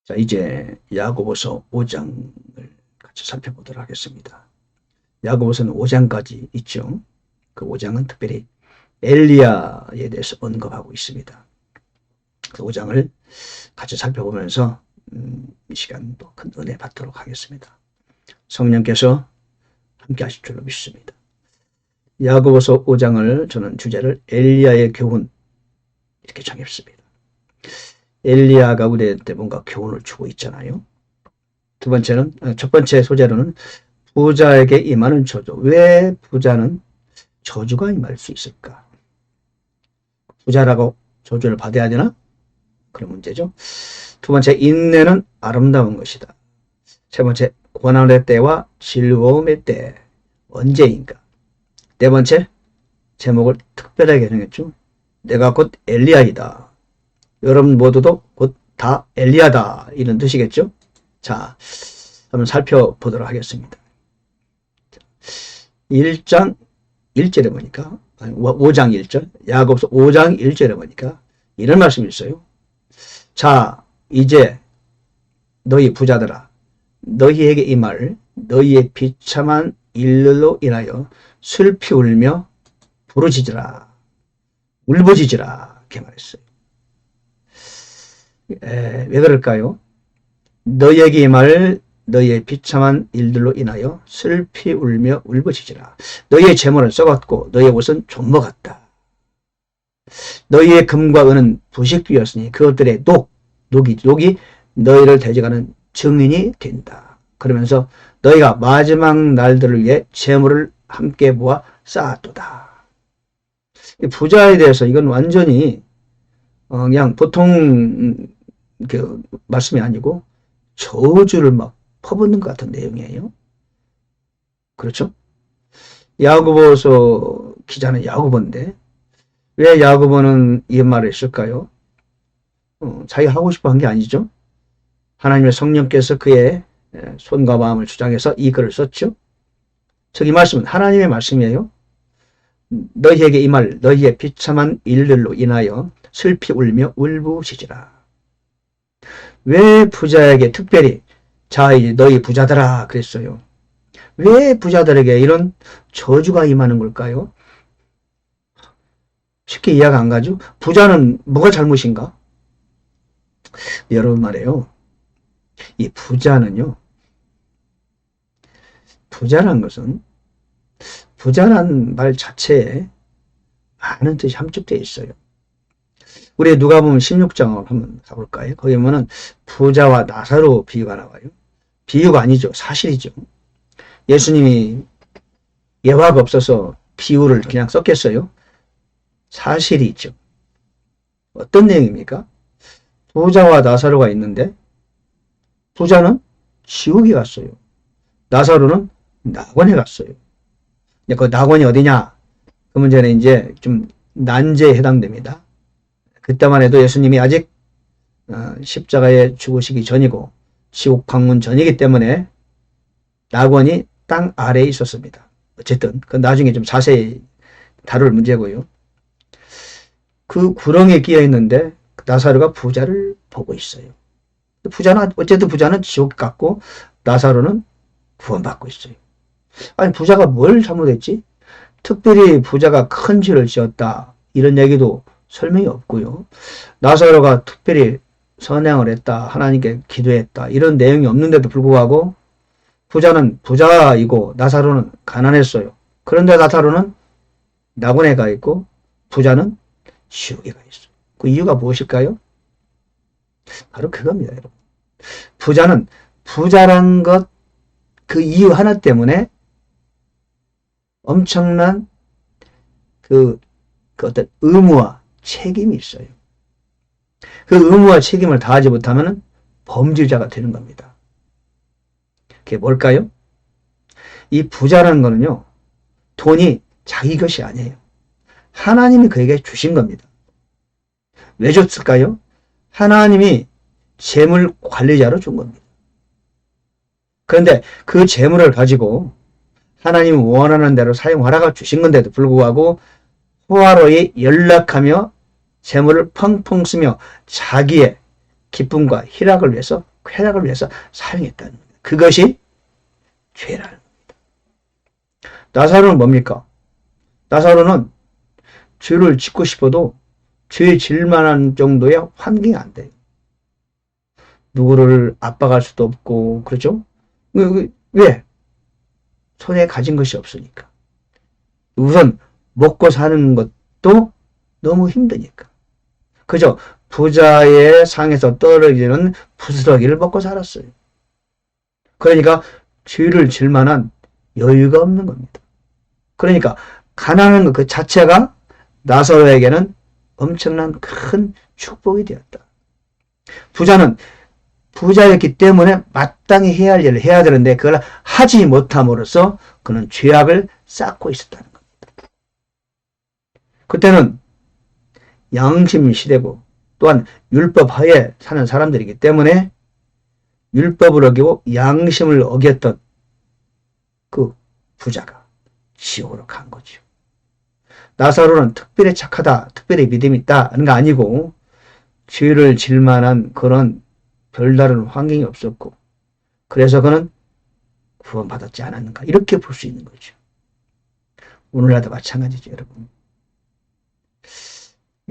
자, 이제 야고보서 5장을 같이 살펴보도록 하겠습니다. 야고보서는 5장까지 있죠. 그 5장은 특별히 엘리야에 대해서 언급하고 있습니다. 그 5장을 같이 살펴보면서 이 시간 또 큰 은혜 받도록 하겠습니다. 성령께서 함께 하실 줄로 믿습니다. 야고보서 5장을 저는 주제를 엘리야의 교훈 이렇게 정했습니다. 엘리야가 우리한테 뭔가 교훈을 주고 있잖아요. 첫 번째 소재로는 부자에게 임하는 저주. 왜 부자는 저주가 임할 수 있을까? 부자라고 저주를 받아야 되나? 그런 문제죠. 두 번째, 인내는 아름다운 것이다. 세 번째, 고난의 때와 즐거움의 때 언제인가? 네 번째, 제목을 특별하게 정했죠. 내가 곧 엘리야이다. 여러분 모두도 곧 다 엘리야다 이런 뜻이겠죠. 자, 한번 살펴보도록 하겠습니다. 1장 1절에 보니까 5장 1절 야고보서 5장 1절에 보니까 이런 말씀이 있어요. 자, 이제 너희 부자들아 너희에게 이 말 너희의 비참한 일들로 인하여 슬피 울며 부르짖으라 울부짖으라 이렇게 말했어요. 왜 그럴까요? 너희에게 이 말 너희의 비참한 일들로 인하여 슬피 울며 울부짖으라. 너희의 재물은 썩었고 너희의 옷은 좀먹었다. 너희의 금과 은은 부식되었으니 그것들의 녹이 너희를 대적하는 증인이 된다. 그러면서 너희가 마지막 날들을 위해 재물을 함께 모아 쌓았도다. 부자에 대해서 이건 완전히 그냥 보통 그 말씀이 아니고 저주를 막 퍼붓는 것 같은 내용이에요. 그렇죠? 야고보서 기자는 야고보인데 왜 야고보는 이 말을 했을까요? 자기가 하고 싶어 한 게 아니죠. 하나님의 성령께서 그의 손과 마음을 주장해서 이 글을 썼죠. 이 말씀은 하나님의 말씀이에요. 너희에게 이 말 너희의 비참한 일들로 인하여 슬피 울며 울부짖으라. 왜 부자에게 특별히 자 이제 너희 부자들아 그랬어요. 왜 부자들에게 이런 저주가 임하는 걸까요? 쉽게 이해가 안 가죠? 부자는 뭐가 잘못인가? 여러분 말이에요. 이 부자는요. 부자란 것은 부자란 말 자체에 많은 뜻이 함축되어 있어요. 우리 누가 보면 16장을 한번 가볼까요? 거기 보면은 부자와 나사로 비유가 나와요. 비유가 아니죠. 사실이죠. 예수님이 예화가 없어서 비유를 그냥 썼겠어요? 사실이 있죠. 어떤 내용입니까? 부자와 나사로가 있는데 부자는 지옥에 갔어요. 나사로는 낙원에 갔어요. 그 낙원이 어디냐? 그 문제는 이제 좀 난제에 해당됩니다. 그때만 해도 예수님이 아직 십자가에 죽으시기 전이고 지옥 방문 전이기 때문에 낙원이 땅 아래에 있었습니다. 어쨌든 그 나중에 좀 자세히 다룰 문제고요. 그 구렁에 끼어 있는데 나사로가 부자를 보고 있어요. 어쨌든 부자는 지옥 갔고 나사로는 구원받고 있어요. 아니 부자가 뭘 잘못했지? 특별히 부자가 큰 죄를 지었다 이런 얘기도 설명이 없고요. 나사로가 특별히 선행을 했다, 하나님께 기도했다 이런 내용이 없는데도 불구하고 부자는 부자이고 나사로는 가난했어요. 그런데 나사로는 낙원에 가 있고 부자는 지옥에 가 있어요. 그 이유가 무엇일까요? 바로 그겁니다, 여러분. 부자는 부자란 것 그 이유 하나 때문에 엄청난 그 어떤 의무와 책임이 있어요. 그 의무와 책임을 다하지 못하면 범죄자가 되는 겁니다. 그게 뭘까요? 이 부자라는 거는요, 돈이 자기 것이 아니에요. 하나님이 그에게 주신 겁니다. 왜 줬을까요? 하나님이 재물 관리자로 준 겁니다. 그런데 그 재물을 가지고 하나님이 원하는 대로 사용하라고 주신 건데도 불구하고 호화로이 연락하며 재물을 펑펑 쓰며 자기의 기쁨과 희락을 위해서 쾌락을 위해서 사용했다는 겁니다. 그것이 죄라는 겁니다. 나사로는 뭡니까? 나사로는 죄를 짓고 싶어도 죄 질 만한 정도의 환경이 안 돼요. 누구를 압박할 수도 없고, 그렇죠? 왜? 손에 가진 것이 없으니까. 우선 먹고 사는 것도 너무 힘드니까. 그죠? 부자의 상에서 떨어지는 부스러기를 먹고 살았어요. 그러니까 죄를 질 만한 여유가 없는 겁니다. 그러니까 가난한 것 그 자체가 나사로에게는 엄청난 큰 축복이 되었다. 부자는 부자였기 때문에 마땅히 해야 할 일을 해야 되는데 그걸 하지 못함으로써 그는 죄악을 쌓고 있었다는 겁니다. 그때는 양심 시대고 또한 율법 하에 사는 사람들이기 때문에 율법을 어기고 양심을 어겼던 그 부자가 지옥으로 간 거죠. 나사로는 특별히 착하다, 특별히 믿음이 있다 하는 거 아니고 죄를 질 만한 그런 별다른 환경이 없었고 그래서 그는 구원받았지 않았는가 이렇게 볼 수 있는 거죠. 오늘날도 마찬가지죠, 여러분.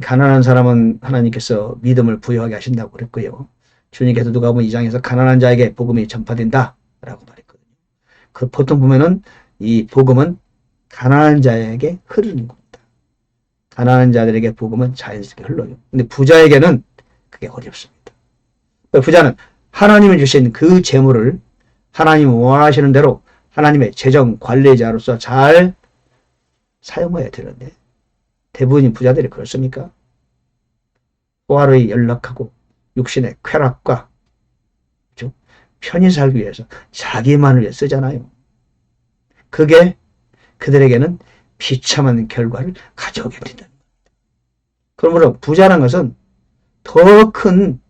가난한 사람은 하나님께서 믿음을 부여하게 하신다고 그랬고요. 주님께서 누가복음 2장에서 가난한 자에게 복음이 전파된다 라고 말했거든요. 그 보통 보면은 이 복음은 가난한 자에게 흐르는 겁니다. 가난한 자들에게 복음은 자연스럽게 흘러요. 근데 부자에게는 그게 어렵습니다. 부자는 하나님이 주신 그 재물을 하나님이 원하시는 대로 하나님의 재정 관리자로서 잘 사용해야 되는데 대부분의 부자들이 그렇습니까? 호화로이 연락하고 육신의 쾌락과 그렇죠? 편히 살기 위해서 자기만을 위해 쓰잖아요. 그게 그들에게는 비참한 결과를 가져오게 된다는 겁니다. 그러므로 부자라는 것은 더 큰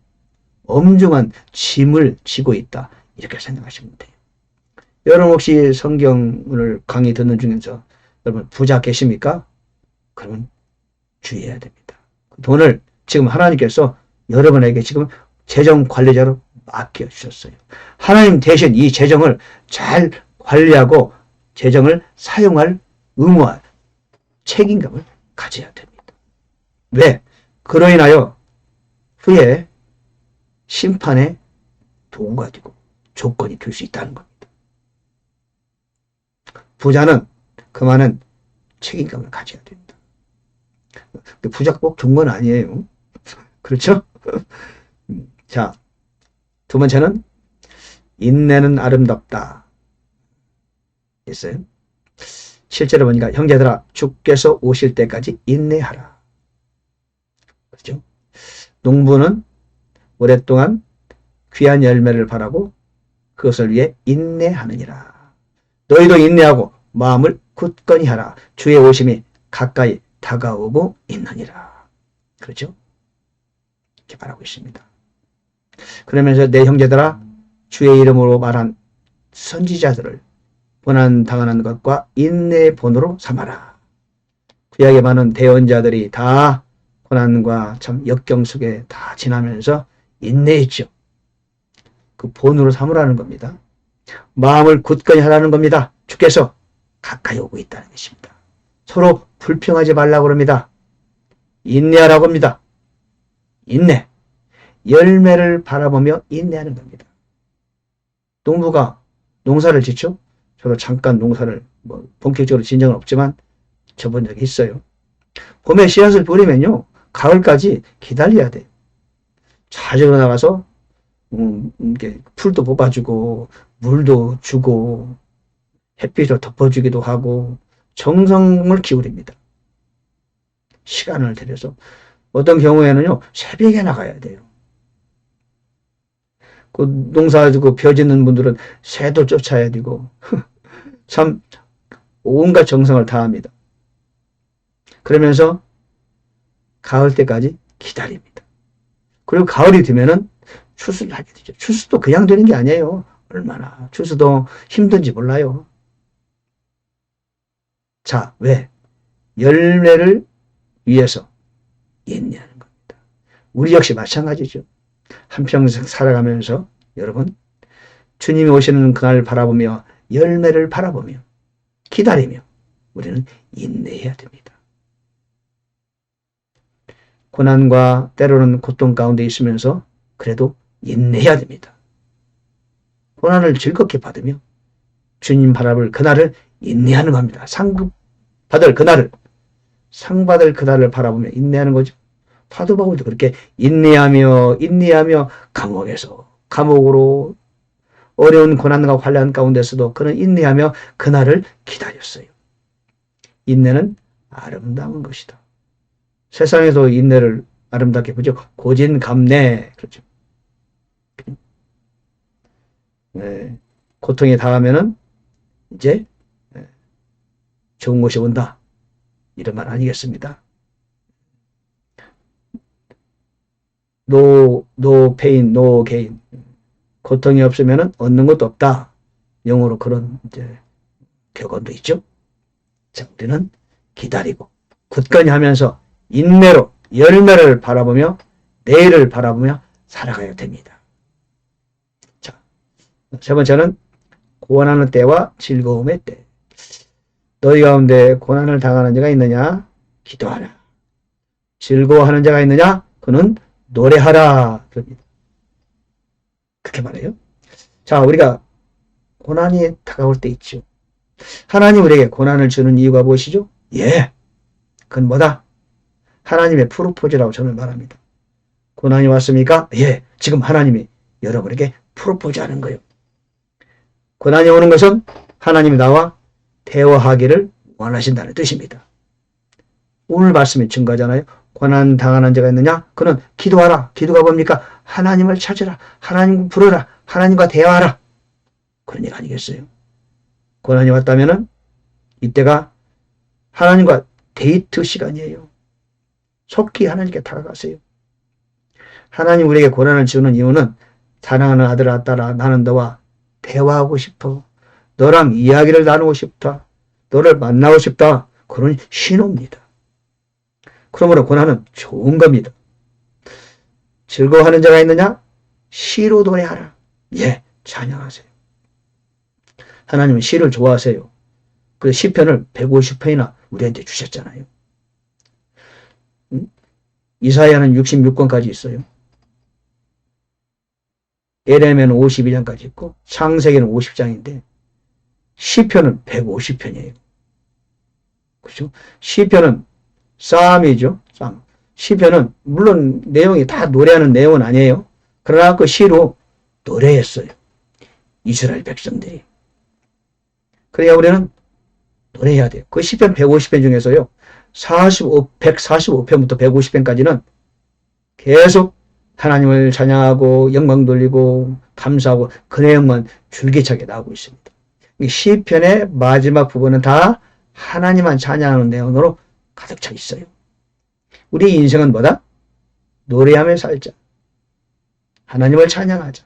엄중한 짐을 지고 있다 이렇게 생각하시면 돼요. 여러분 혹시 성경을 강의 듣는 중에서 여러분 부자 계십니까? 그러면 주의해야 됩니다. 돈을 지금 하나님께서 여러분에게 지금 재정 관리자로 맡겨주셨어요. 하나님 대신 이 재정을 잘 관리하고 재정을 사용할 의무와 책임감을 가져야 됩니다. 왜? 그로 인하여 후에 심판의 도구가 되고 조건이 될 수 있다는 겁니다. 부자는 그만한 책임감을 가져야 됩니다. 부자가 꼭 좋은 건 아니에요. 그렇죠? 자, 두 번째는 인내는 아름답다. 있어요. 실제로 보니까 형제들아 주께서 오실 때까지 인내하라. 그렇죠? 농부는 오랫동안 귀한 열매를 바라고 그것을 위해 인내하느니라. 너희도 인내하고 마음을 굳건히 하라. 주의 오심이 가까이 다가오고 있느니라. 그렇죠? 이렇게 말하고 있습니다. 그러면서 내 형제들아 주의 이름으로 말한 선지자들을 고난 당하는 것과 인내의 본으로 삼아라. 구약에 많은 대언자들이 다 고난과 참 역경 속에 다 지나면서 인내했죠. 그 본으로 삼으라는 겁니다. 마음을 굳건히 하라는 겁니다. 주께서 가까이 오고 있다는 것입니다. 서로 불평하지 말라고 그럽니다. 인내하라고 합니다. 인내. 열매를 바라보며 인내하는 겁니다. 농부가 농사를 짓죠. 저도 잠깐 농사를 본격적으로 진 적은 없지만 접은 적이 있어요. 봄에 씨앗을 뿌리면요. 가을까지 기다려야 돼요. 자주 나가서 이렇게 풀도 뽑아주고 물도 주고 햇빛을 덮어주기도 하고 정성을 기울입니다. 시간을 들여서 어떤 경우에는요. 새벽에 나가야 돼요. 그 농사 지고 벼 짓는 분들은 새도 쫓아야 되고 참 온갖 정성을 다합니다. 그러면서 가을 때까지 기다립니다. 그리고 가을이 되면은 추수를 하게 되죠. 추수도 그냥 되는 게 아니에요. 얼마나 추수도 힘든지 몰라요. 자, 왜? 열매를 위해서 인내하는 겁니다. 우리 역시 마찬가지죠. 한평생 살아가면서 여러분, 주님이 오시는 그날을 바라보며 열매를 바라보며 기다리며 우리는 인내해야 됩니다. 고난과 때로는 고통 가운데 있으면서 그래도 인내해야 됩니다. 고난을 즐겁게 받으며 주님 바라볼 그날을 인내하는 겁니다. 상 받을 그날을 바라보며 인내하는 거죠. 사도 바울도 그렇게 인내하며 감옥으로 어려운 고난과 환난 가운데서도 그는 인내하며 그날을 기다렸어요. 인내는 아름다운 것이다. 세상에서 인내를 아름답게 보죠. 고진감래. 그렇죠. 네. 고통에 당하면은 이제 좋은 것이 온다. 이런 말 아니겠습니다. No pain, no gain. 고통이 없으면은 얻는 것도 없다. 영어로 그런 이제 격언도 있죠. 자, 우리는 기다리고 굳건히 하면서 인내로 열매를 바라보며 내일을 바라보며 살아가야 됩니다. 자, 세 번째는 고난하는 때와 즐거움의 때. 너희 가운데 고난을 당하는 자가 있느냐? 기도하라. 즐거워하는 자가 있느냐? 그는 노래하라. 그럽니다. 그렇게 말해요. 자, 우리가 고난이 다가올 때 있죠. 하나님 우리에게 고난을 주는 이유가 무엇이죠? 예, 그건 뭐다? 하나님의 프로포즈라고 저는 말합니다. 고난이 왔습니까? 예, 지금 하나님이 여러분에게 프로포즈하는 거예요. 고난이 오는 것은 하나님이 나와 대화하기를 원하신다는 뜻입니다. 오늘 말씀이 증거하잖아요. 고난 당하는 자가 있느냐? 그는 기도하라. 기도가 뭡니까? 하나님을 찾으라. 하나님 부르라. 하나님과 대화하라. 그런 얘기 아니겠어요? 고난이 왔다면은 이때가 하나님과 데이트 시간이에요. 속히 하나님께 다가가세요. 하나님 우리에게 고난을 주는 이유는 사랑하는 아들아 딸아 나는 너와 대화하고 싶어. 너랑 이야기를 나누고 싶다. 너를 만나고 싶다. 그런 신호입니다. 그러므로 고난은 좋은 겁니다. 즐거워하는 자가 있느냐? 시로 노래하라. 예, 찬양하세요. 하나님은 시를 좋아하세요. 그 시편을 150편이나 우리한테 주셨잖아요. 이사야는 66권까지 있어요. 에레미야는 52장까지 있고 창세기는 50장인데 시편은 150편이에요. 그렇죠? 시편은 쌈이죠. 쌈. 시편은 물론 내용이 다 노래하는 내용은 아니에요. 그러나 그 시로 노래했어요. 이스라엘 백성들이. 그래야 우리는 노래해야 돼요. 그 시편 150편 중에서요. 145편부터 150편까지는 계속 하나님을 찬양하고 영광 돌리고 감사하고 그 내용만 줄기차게 나오고 있습니다. 이 시편의 마지막 부분은 다 하나님만 찬양하는 내용으로 가득 차 있어요. 우리 인생은 뭐다? 노래하며 살자. 하나님을 찬양하자.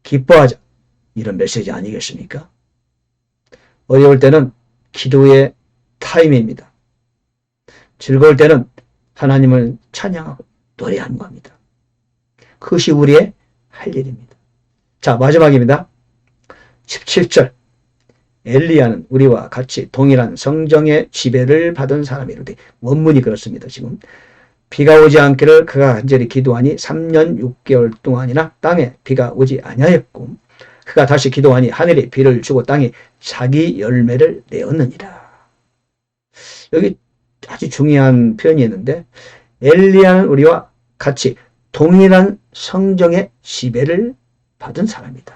기뻐하자. 이런 메시지 아니겠습니까? 어려울 때는 기도의 타임입니다. 즐거울 때는 하나님을 찬양하고 노래하는 겁니다. 그것이 우리의 할 일입니다. 자, 마지막입니다. 17절. 엘리야는 우리와 같이 동일한 성정의 지배를 받은 사람이로되 원문이 그렇습니다. 지금 비가 오지 않기를 그가 간절히 기도하니 3년 6개월 동안이나 땅에 비가 오지 아니하였고 그가 다시 기도하니 하늘이 비를 주고 땅이 자기 열매를 내었느니라. 여기 아주 중요한 표현이 있는데 엘리야는 우리와 같이 동일한 성정의 지배를 받은 사람이다.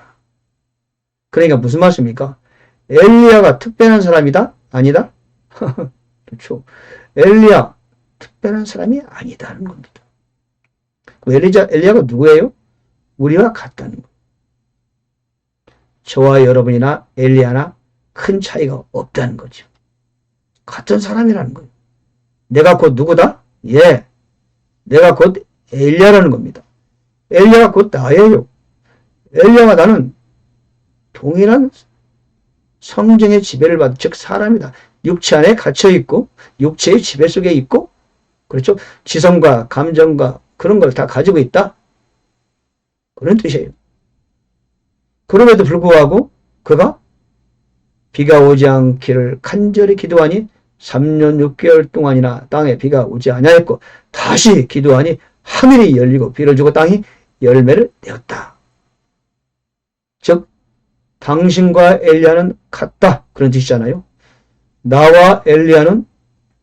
그러니까 무슨 말씀입니까? 엘리야가 특별한 사람이다? 아니다? 그렇죠. 엘리야 특별한 사람이 아니다는 겁니다. 엘리야가 누구예요? 우리와 같다는 거예요. 저와 여러분이나 엘리야나 큰 차이가 없다는 거죠. 같은 사람이라는 거예요. 내가 곧 누구다? 예, 내가 곧 엘리야라는 겁니다. 엘리야가 곧 나예요. 엘리야와 나는 동일한 성정의 지배를 받은 즉 사람이다. 육체 안에 갇혀있고 육체의 지배 속에 있고 그렇죠. 지성과 감정과 그런 걸 다 가지고 있다. 그런 뜻이에요. 그럼에도 불구하고 그가 비가 오지 않기를 간절히 기도하니 3년 6개월 동안이나 땅에 비가 오지 아니하였고 다시 기도하니 하늘이 열리고 비를 주고 땅이 열매를 내었다. 즉 당신과 엘리야는 같다 그런 뜻이잖아요. 나와 엘리야는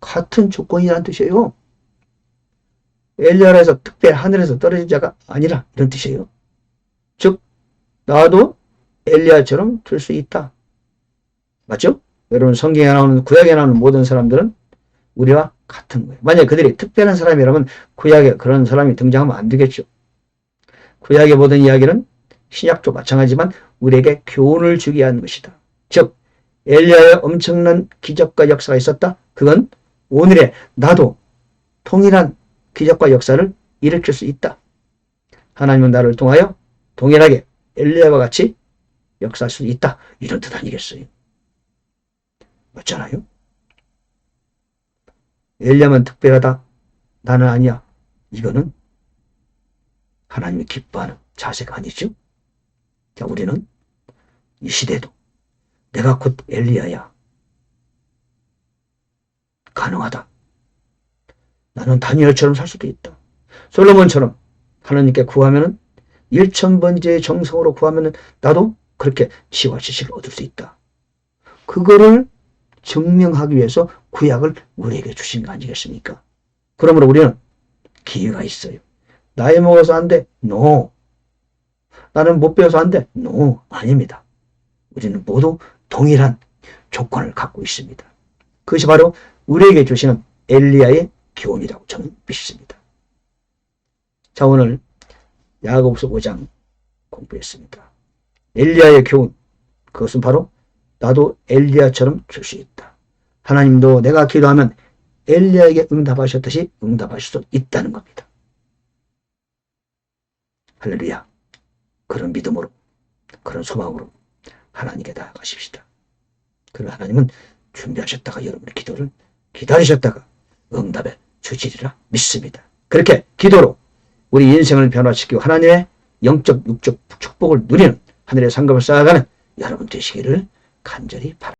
같은 조건이라는 뜻이에요. 엘리야라 해서 특별히 하늘에서 떨어진 자가 아니라 이런 뜻이에요. 즉 나도 엘리야처럼 될 수 있다. 맞죠? 여러분 성경에 나오는 구약에 나오는 모든 사람들은 우리와 같은 거예요. 만약 그들이 특별한 사람이라면 구약에 그런 사람이 등장하면 안 되겠죠. 구약의 모든 이야기는 신약도 마찬가지지만 우리에게 교훈을 주게 하는 것이다. 즉 엘리야의 엄청난 기적과 역사가 있었다. 그건 오늘의 나도 동일한 기적과 역사를 일으킬 수 있다. 하나님은 나를 통하여 동일하게 엘리야와 같이 역사할 수 있다. 이런 뜻 아니겠어요? 맞잖아요? 엘리야만 특별하다. 나는 아니야. 이거는 하나님이 기뻐하는 자세가 아니죠? 자, 우리는 이 시대도 내가 곧 엘리야야. 가능하다. 나는 다니엘처럼 살 수도 있다. 솔로몬처럼 하나님께 구하면은 1000번째의 정성으로 구하면은 나도 그렇게 지혜와 지식을 얻을 수 있다. 그거를 증명하기 위해서 구약을 우리에게 주신 거 아니겠습니까? 그러므로 우리는 기회가 있어요. 나이 먹어서 안 돼? No. 나는 못 배워서 안 돼? No. 아닙니다. 우리는 모두 동일한 조건을 갖고 있습니다. 그것이 바로 우리에게 주시는 엘리야의 교훈이라고 저는 믿습니다. 자, 오늘 야고보서 5장 공부했습니다. 엘리야의 교훈, 그것은 바로 나도 엘리야처럼 될 수 있다. 하나님도 내가 기도하면 엘리야에게 응답하셨듯이 응답하실 수 있다는 겁니다. 할렐루야. 그런 믿음으로, 그런 소망으로 하나님께 나아가십시다. 그러나 하나님은 준비하셨다가 여러분의 기도를 기다리셨다가 응답해 주시리라 믿습니다. 그렇게 기도로 우리 인생을 변화시키고 하나님의 영적, 육적 축복을 누리는 하늘의 상급을 쌓아가는 여러분 되시기를 간절히 바랍니다.